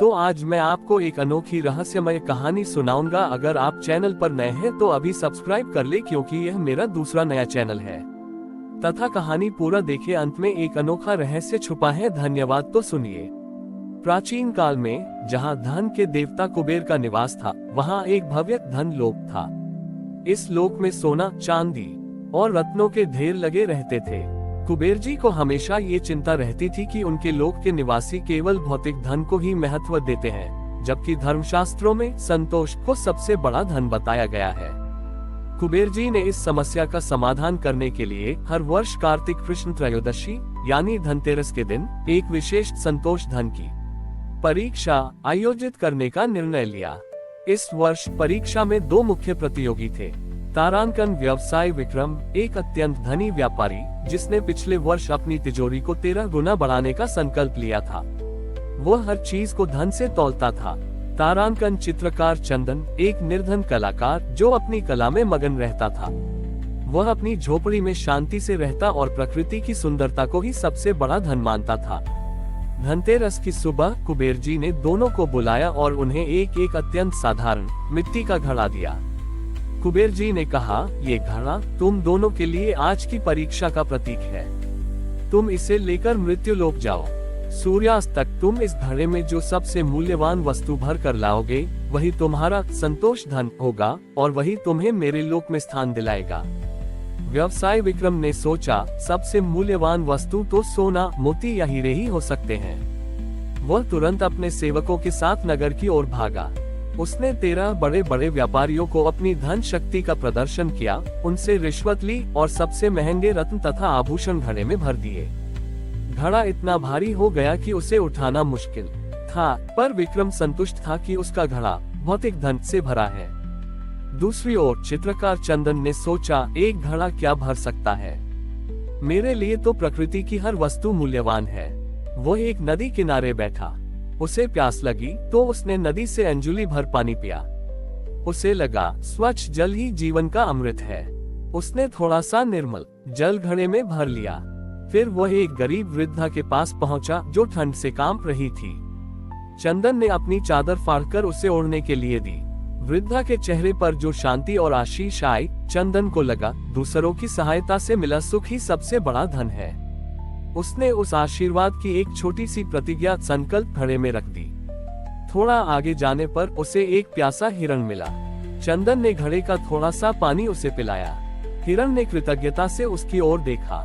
तो आज मैं आपको एक अनोखी रहस्यमय कहानी सुनाऊंगा। अगर आप चैनल पर नए हैं तो अभी सब्सक्राइब कर ले, क्योंकि यह मेरा दूसरा नया चैनल है। तथा कहानी पूरा देखे, अंत में एक अनोखा रहस्य छुपा है। धन्यवाद। तो सुनिए। प्राचीन काल में जहाँ धन के देवता कुबेर का निवास था, वहाँ एक भव्य धन लोक था। इस लोक में सोना, चांदी और रत्नों के ढेर लगे रहते थे। कुबेर जी को हमेशा ये चिंता रहती थी कि उनके लोक के निवासी केवल भौतिक धन को ही महत्व देते हैं, जबकि धर्मशास्त्रों में संतोष को सबसे बड़ा धन बताया गया है। कुबेर जी ने इस समस्या का समाधान करने के लिए हर वर्ष कार्तिक कृष्ण त्रयोदशी यानी धनतेरस के दिन एक विशेष संतोष धन की परीक्षा आयोजित करने का निर्णय लिया। इस वर्ष परीक्षा में दो मुख्य प्रतियोगी थे। तारांकन व्यवसाय विक्रम, एक अत्यंत धनी व्यापारी जिसने पिछले वर्ष अपनी तिजोरी को 13 गुना बढ़ाने का संकल्प लिया था। वह हर चीज को धन से तौलता था। तारांकन चित्रकार चंदन, एक निर्धन कलाकार जो अपनी कला में मगन रहता था। वह अपनी झोपड़ी में शांति से रहता और प्रकृति की सुंदरता को ही सबसे बड़ा धन मानता था। धनतेरस की सुबह कुबेर जी ने दोनों को बुलाया और उन्हें एक एक अत्यंत साधारण मिट्टी का घड़ा दिया। कुबेर जी ने कहा, ये घड़ा तुम दोनों के लिए आज की परीक्षा का प्रतीक है। तुम इसे लेकर मृत्यु लोक जाओ। सूर्यास्त तक तुम इस घड़े में जो सबसे मूल्यवान वस्तु भर कर लाओगे, वही तुम्हारा संतोष धन होगा और वही तुम्हें मेरे लोक में स्थान दिलाएगा। व्यवसाय विक्रम ने सोचा, सबसे मूल्यवान वस्तु तो सोना, मोती या हीरे ही हो सकते हैं। वह तुरंत अपने सेवकों के साथ नगर की ओर भागा। उसने 13 बड़े बड़े व्यापारियों को अपनी धन शक्ति का प्रदर्शन किया, उनसे रिश्वत ली और सबसे महंगे रत्न तथा आभूषण घड़े में भर दिए। घड़ा इतना भारी हो गया कि उसे उठाना मुश्किल था, पर विक्रम संतुष्ट था कि उसका घड़ा भौतिक धन से भरा है। दूसरी ओर चित्रकार चंदन ने सोचा, एक घड़ा क्या भर सकता है। मेरे लिए तो प्रकृति की हर वस्तु मूल्यवान है। वो एक नदी किनारे बैठा। उसे प्यास लगी तो उसने नदी से अंजुली भर पानी पिया। उसे लगा, स्वच्छ जल ही जीवन का अमृत है। उसने थोड़ा सा निर्मल जल घड़े में भर लिया। फिर वह एक गरीब वृद्धा के पास पहुंचा जो ठंड से कांप रही थी। चंदन ने अपनी चादर फाड़कर उसे ओढ़ने के लिए दी। वृद्धा के चेहरे पर जो शांति और आशीष आई, चंदन को लगा, दूसरों की सहायता से मिला सुख ही सबसे बड़ा धन है। उसने उस आशीर्वाद की एक छोटी सी प्रतिज्ञा संकल्प घड़े में रख दी। थोड़ा आगे जाने पर उसे एक प्यासा हिरण मिला। चंदन ने घड़े का थोड़ा सा पानी उसे पिलाया। हिरण ने कृतज्ञता से उसकी ओर देखा।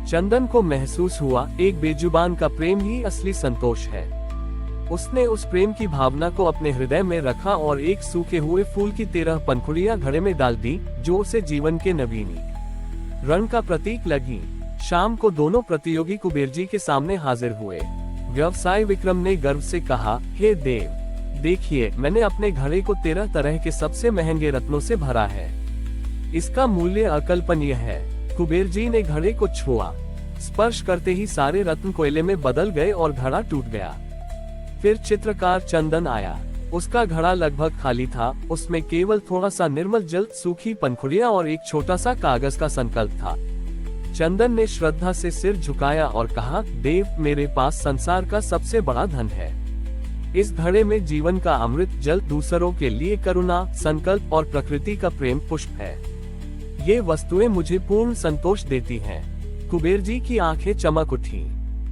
चंदन को महसूस हुआ, एक बेजुबान का प्रेम ही असली संतोष है। उसने उस प्रेम की भावना को अपने हृदय में रखा और एक सूखे हुए फूल की 13 पंखुड़ियां घड़े में डाल दी, जो उसे जीवन के नवीनी रण का प्रतीक लगी। शाम को दोनों प्रतियोगी कुबेर जी के सामने हाजिर हुए। व्यवसाय विक्रम ने गर्व से कहा, हे देव, देखिए, मैंने अपने घड़े को 13 तरह के सबसे महंगे रत्नों से भरा है। इसका मूल्य अकल्पनीय है। कुबेर जी ने घड़े को छुआ। स्पर्श करते ही सारे रत्न कोयले में बदल गए और घड़ा टूट गया। फिर चित्रकार चंदन आया। उसका घड़ा लगभग खाली था। उसमें केवल थोड़ा सा निर्मल जल, सूखी पंखुड़ियां और एक छोटा सा कागज का संकल्प था। चंदन ने श्रद्धा से सिर झुकाया और कहा, देव, मेरे पास संसार का सबसे बड़ा धन है। इस घड़े में जीवन का अमृत जल, दूसरों के लिए करुणा, संकल्प और प्रकृति का प्रेम पुष्प है। ये वस्तुएं मुझे पूर्ण संतोष देती हैं। कुबेर जी की आंखें चमक उठी।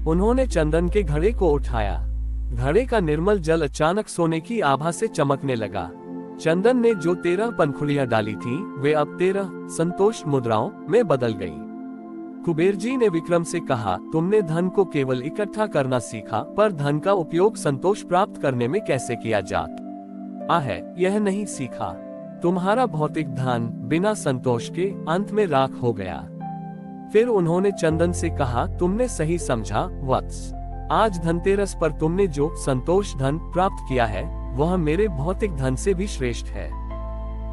उन्होंने चंदन के घड़े को उठाया। घड़े का निर्मल जल अचानक सोने की आभा से चमकने लगा। चंदन ने जो 13 पंखुड़ियां डाली थी, वे अब 13 संतोष मुद्राओं में बदल गई। कुबेर जी ने विक्रम से कहा, तुमने धन को केवल इकट्ठा करना सीखा, पर धन का उपयोग संतोष प्राप्त करने में कैसे किया जाता है, यह नहीं सीखा। तुम्हारा भौतिक धन बिना संतोष के अंत में राख हो गया। फिर उन्होंने चंदन से कहा, तुमने सही समझा वत्स। आज धनतेरस पर तुमने जो संतोष धन प्राप्त किया है, वह मेरे भौतिक धन से भी श्रेष्ठ है,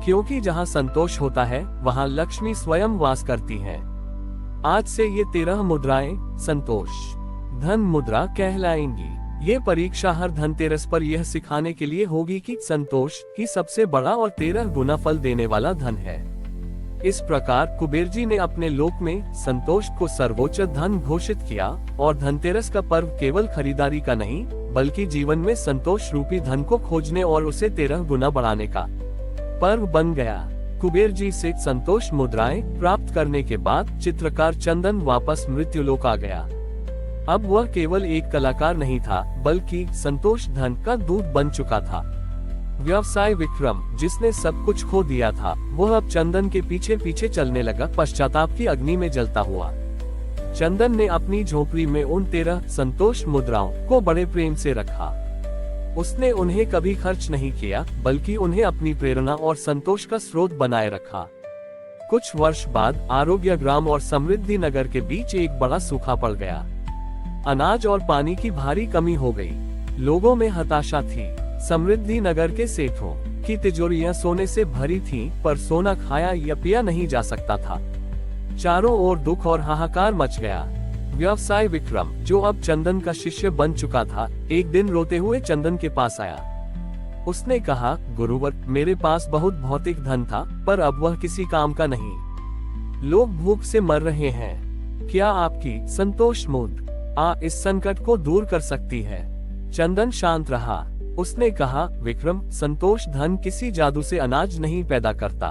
क्योंकि जहाँ संतोष होता है, वहाँ लक्ष्मी स्वयं वास करती है। आज से ये 13 मुद्राएं संतोष धन मुद्रा कहलाएंगी। ये परीक्षा हर धनतेरस पर यह सिखाने के लिए होगी कि संतोष ही सबसे बड़ा और 13 गुना फल देने वाला धन है। इस प्रकार कुबेर जी ने अपने लोक में संतोष को सर्वोच्च धन घोषित किया और धनतेरस का पर्व केवल खरीदारी का नहीं बल्कि जीवन में संतोष रूपी धन को खोजने और उसे 13 गुना बढ़ाने का पर्व बन गया। कुबेर जी से संतोष मुद्राएं प्राप्त करने के बाद चित्रकार चंदन वापस मृत्युलोक आ गया। अब वह केवल एक कलाकार नहीं था बल्कि संतोष धन का दूत बन चुका था। व्यवसाय विक्रम, जिसने सब कुछ खो दिया था, वह अब चंदन के पीछे पीछे चलने लगा, पश्चाताप की अग्नि में जलता हुआ। चंदन ने अपनी झोपड़ी में उन 13 संतोष मुद्राओं को बड़े प्रेम से रखा। उसने उन्हें कभी खर्च नहीं किया बल्कि उन्हें अपनी प्रेरणा और संतोष का स्रोत बनाए रखा। कुछ वर्ष बाद आरोग्य ग्राम और समृद्धि नगर के बीच एक बड़ा सूखा पड़ गया। अनाज और पानी की भारी कमी हो गई। लोगों में हताशा थी। समृद्धि नगर के सेठों की तिजोरियां सोने से भरी थीं, पर सोना खाया या पिया नहीं जा सकता था। चारों ओर दुख और हाहाकार मच गया। व्यवसाय विक्रम, जो अब चंदन का शिष्य बन चुका था, एक दिन रोते हुए चंदन के पास आया। उसने कहा, गुरुवर, मेरे पास बहुत भौतिक धन था, पर अब वह किसी काम का नहीं। लोग भूख से मर रहे हैं। क्या आपकी संतोष मुद्रा इस संकट को दूर कर सकती है? चंदन शांत रहा। उसने कहा, विक्रम, संतोष धन किसी जादू से अनाज नहीं पैदा करता।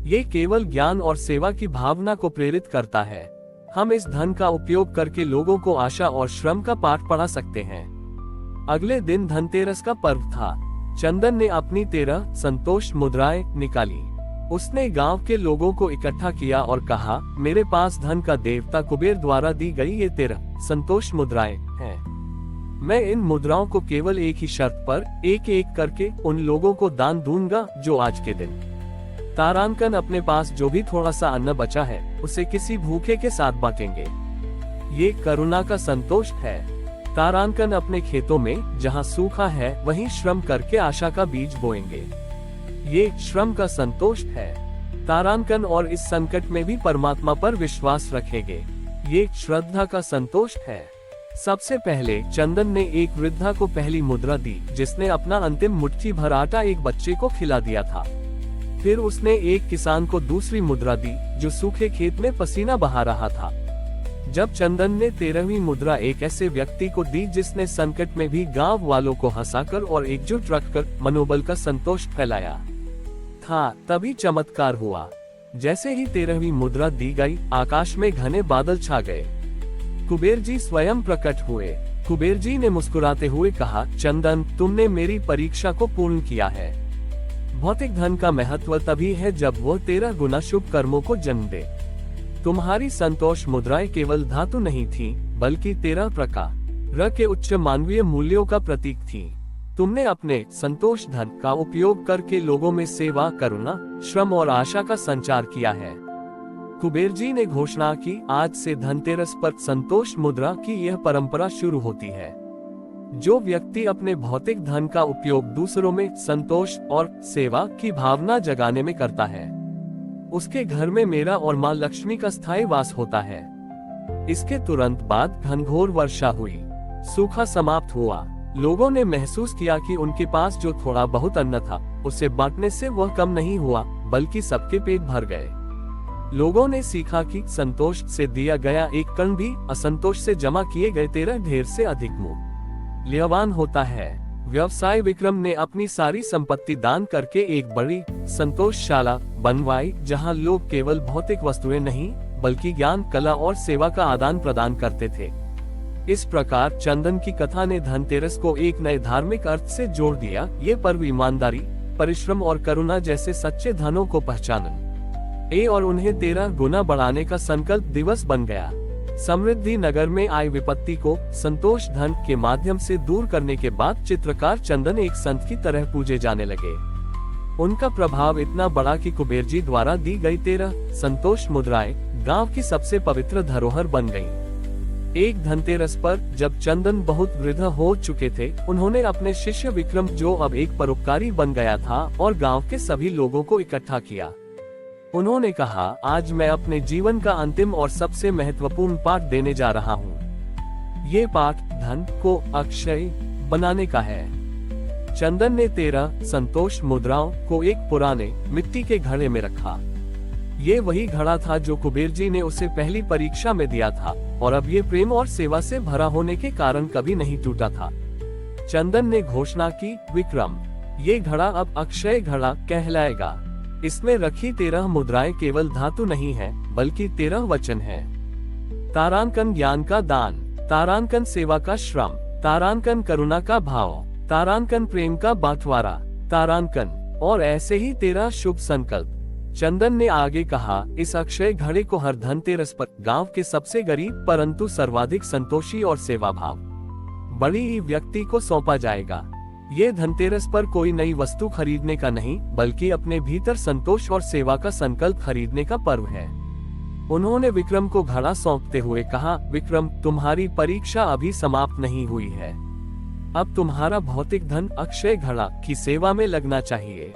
ये केवल ज्ञान और सेवा की भावना को प्रेरित करता है। हम इस धन का उपयोग करके लोगों को आशा और श्रम का पाठ पढ़ा सकते हैं। अगले दिन धनतेरस का पर्व था। चंदन ने अपनी 13 संतोष मुद्राएं निकाली। उसने गांव के लोगों को इकट्ठा किया और कहा, मेरे पास धन का देवता कुबेर द्वारा दी गई ये 13 संतोष मुद्राएं हैं। मैं इन मुद्राओं को केवल एक ही शर्त पर एक एक करके उन लोगों को दान दूंगा जो आज के दिन तारांकन अपने पास जो भी थोड़ा सा अन्न बचा है उसे किसी भूखे के साथ बांटेंगे। ये करुणा का संतोष है। तारांकन अपने खेतों में जहाँ सूखा है वहीं श्रम करके आशा का बीज बोएंगे। ये श्रम का संतोष है। तारांकन और इस संकट में भी परमात्मा पर विश्वास रखेंगे। ये श्रद्धा का संतोष है। सबसे पहले चंदन ने एक वृद्धा को पहली मुद्रा दी, जिसने अपना अंतिम मुट्ठी भर आटा एक बच्चे को खिला दिया था। फिर उसने एक किसान को दूसरी मुद्रा दी, जो सूखे खेत में पसीना बहा रहा था। जब चंदन ने 13वीं मुद्रा एक ऐसे व्यक्ति को दी जिसने संकट में भी गांव वालों को हंसाकर और एकजुट रखकर मनोबल का संतोष फैलाया था, तभी चमत्कार हुआ। जैसे ही 13वीं मुद्रा दी गई, आकाश में घने बादल छा गए। कुबेर जी स्वयं प्रकट हुए। कुबेर जी ने मुस्कुराते हुए कहा, चंदन, तुमने मेरी परीक्षा को पूर्ण किया है। भौतिक धन का महत्व तभी है जब वो 13 गुना शुभ कर्मों को जन्म दे। तुम्हारी संतोष मुद्राएं केवल धातु नहीं थी, बल्कि 13 प्रकार के उच्च मानवीय मूल्यों का प्रतीक थी। तुमने अपने संतोष धन का उपयोग करके लोगों में सेवा, करुणा, श्रम और आशा का संचार किया है। कुबेर जी ने घोषणा की, आज से धनतेरस पर संतोष मुद्रा की यह परंपरा शुरू होती है। जो व्यक्ति अपने भौतिक धन का उपयोग दूसरों में संतोष और सेवा की भावना जगाने में करता है, उसके घर में मेरा और मां लक्ष्मी का स्थायी वास होता है। इसके तुरंत बाद घनघोर वर्षा हुई। सूखा समाप्त हुआ। लोगों ने महसूस किया कि उनके पास जो थोड़ा बहुत अन्न था, उसे बांटने से वह कम नहीं हुआ, बल्कि सबके पेट भर गए। लोगों ने सीखा कि संतोष से दिया गया एक कण भी असंतोष से जमा किए गए 13 ढेर से अधिक मूल्यवान होता है। व्यवसाय विक्रम ने अपनी सारी संपत्ति दान करके एक बड़ी संतोषशाला बनवाई, जहां लोग केवल भौतिक वस्तुएं नहीं बल्कि ज्ञान, कला और सेवा का आदान प्रदान करते थे। इस प्रकार चंदन की कथा ने धनतेरस को एक नए धार्मिक अर्थ से जोड़ दिया। ये पर्व ईमानदारी, परिश्रम और करुणा जैसे सच्चे धनों को पहचानने और उन्हें 13 गुना बढ़ाने का संकल्प दिवस बन गया। समृद्धि नगर में आई विपत्ति को संतोष धन के माध्यम से दूर करने के बाद चित्रकार चंदन एक संत की तरह पूजे जाने लगे। उनका प्रभाव इतना बड़ा कि कुबेर जी द्वारा दी गई 13 संतोष मुद्राएं गांव की सबसे पवित्र धरोहर बन गईं। एक धनतेरस पर जब चंदन बहुत वृद्ध हो चुके थे, उन्होंने अपने शिष्य विक्रम, जो अब एक परोपकारी बन गया था, और गांव के सभी लोगों को इकट्ठा किया। उन्होंने कहा, आज मैं अपने जीवन का अंतिम और सबसे महत्वपूर्ण पाठ देने जा रहा हूँ। ये पाठ धन को अक्षय बनाने का है। चंदन ने 13 संतोष मुद्राओं को एक पुराने मिट्टी के घड़े में रखा। ये वही घड़ा था जो कुबेर जी ने उसे पहली परीक्षा में दिया था, और अब ये प्रेम और सेवा से भरा होने के कारण कभी नहीं टूटा था। चंदन ने घोषणा की, विक्रम, ये घड़ा अब अक्षय घड़ा कहलाएगा। इसमें रखी 13 मुद्राएं केवल धातु नहीं है, बल्कि 13 वचन है। तारांकन ज्ञान का दान, तारांकन सेवा का श्रम, तारांकन करुणा का भाव, तारांकन प्रेम का बांटवारा, तारांकन, और ऐसे ही 13 शुभ संकल्प। चंदन ने आगे कहा, इस अक्षय घड़े को हर धनतेरस पर गांव के सबसे गरीब परंतु सर्वाधिक संतोषी और सेवा भाव बड़ी ही व्यक्ति को सौंपा जाएगा। ये धनतेरस पर कोई नई वस्तु खरीदने का नहीं, बल्कि अपने भीतर संतोष और सेवा का संकल्प खरीदने का पर्व है। उन्होंने विक्रम को घड़ा सौंपते हुए कहा, विक्रम, तुम्हारी परीक्षा अभी समाप्त नहीं हुई है। अब तुम्हारा भौतिक धन अक्षय घड़ा की सेवा में लगना चाहिए।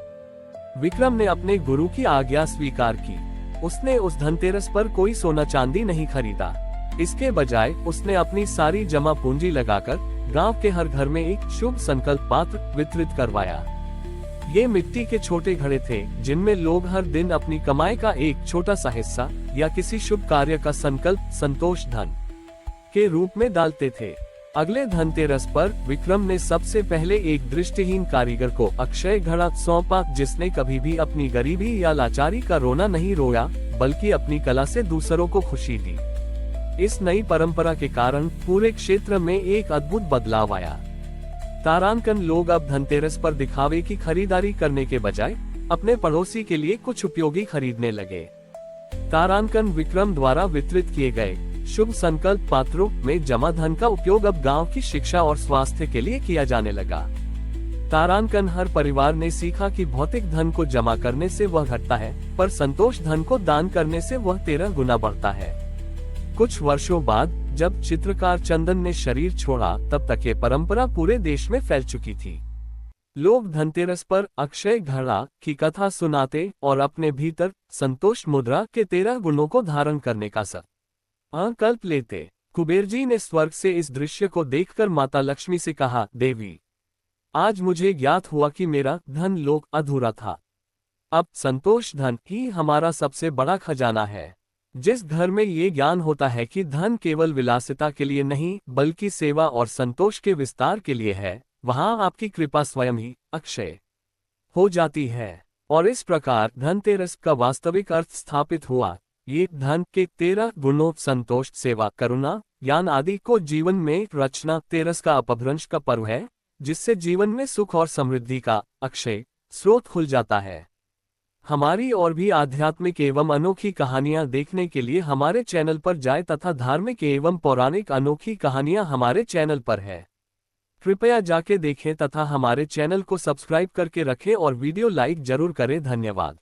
विक्रम ने अपने गुरु की आज्ञा स्वीकार की। उसने उस धनतेरस पर कोई सोना चांदी नहीं खरीदा। इसके बजाय उसने अपनी सारी जमा पूंजी लगाकर गांव के हर घर में एक शुभ संकल्प पात्र वितरित करवाया। ये मिट्टी के छोटे घड़े थे, जिनमें लोग हर दिन अपनी कमाई का एक छोटा सा हिस्सा या किसी शुभ कार्य का संकल्प संतोष धन के रूप में डालते थे। अगले धनतेरस पर विक्रम ने सबसे पहले एक दृष्टिहीन कारीगर को अक्षय घड़ा सौंपा, जिसने कभी भी अपनी गरीबी या लाचारी का रोना नहीं रोया, बल्कि अपनी कला से दूसरों को खुशी दी। इस नई परंपरा के कारण पूरे क्षेत्र में एक अद्भुत बदलाव आया। तारांकन लोग अब धनतेरस पर दिखावे की खरीदारी करने के बजाय अपने पड़ोसी के लिए कुछ उपयोगी खरीदने लगे। तारांकन विक्रम द्वारा वितरित किए गए शुभ संकल्प पात्रों में जमा धन का उपयोग अब गांव की शिक्षा और स्वास्थ्य के लिए किया जाने लगा। तारांकन हर परिवार ने सीखा कि भौतिक धन को जमा करने से वह घटता है, पर संतोष धन को दान करने से वह 13 गुना बढ़ता है। कुछ वर्षों बाद जब चित्रकार चंदन ने शरीर छोड़ा, तब तक ये परंपरा पूरे देश में फैल चुकी थी। लोग धनतेरस पर अक्षय घड़ा की कथा सुनाते और अपने भीतर संतोष मुद्रा के 13 गुणों को धारण करने का संकल्प लेते। कुबेर जी ने स्वर्ग से इस दृश्य को देखकर माता लक्ष्मी से कहा, देवी, आज मुझे ज्ञात हुआ कि मेरा धन लोक अधूरा था। अब संतोष धन ही हमारा सबसे बड़ा खजाना है। जिस घर में ये ज्ञान होता है कि धन केवल विलासिता के लिए नहीं, बल्कि सेवा और संतोष के विस्तार के लिए है, वहां आपकी कृपा स्वयं ही अक्षय हो जाती है। और इस प्रकार धनतेरस का वास्तविक अर्थ स्थापित हुआ। ये धन के 13 गुणों संतोष, सेवा, करुणा, ज्ञान आदि को जीवन में रचना तेरस का अपभ्रंश का पर्व है, जिससे जीवन में सुख और समृद्धि का अक्षय स्रोत खुल जाता है। हमारी और भी आध्यात्मिक एवं अनोखी कहानियां देखने के लिए हमारे चैनल पर जाएं तथा धार्मिक एवं पौराणिक अनोखी कहानियां हमारे चैनल पर है। कृपया जाके देखें तथा हमारे चैनल को सब्सक्राइब करके रखें और वीडियो लाइक जरूर करें। धन्यवाद।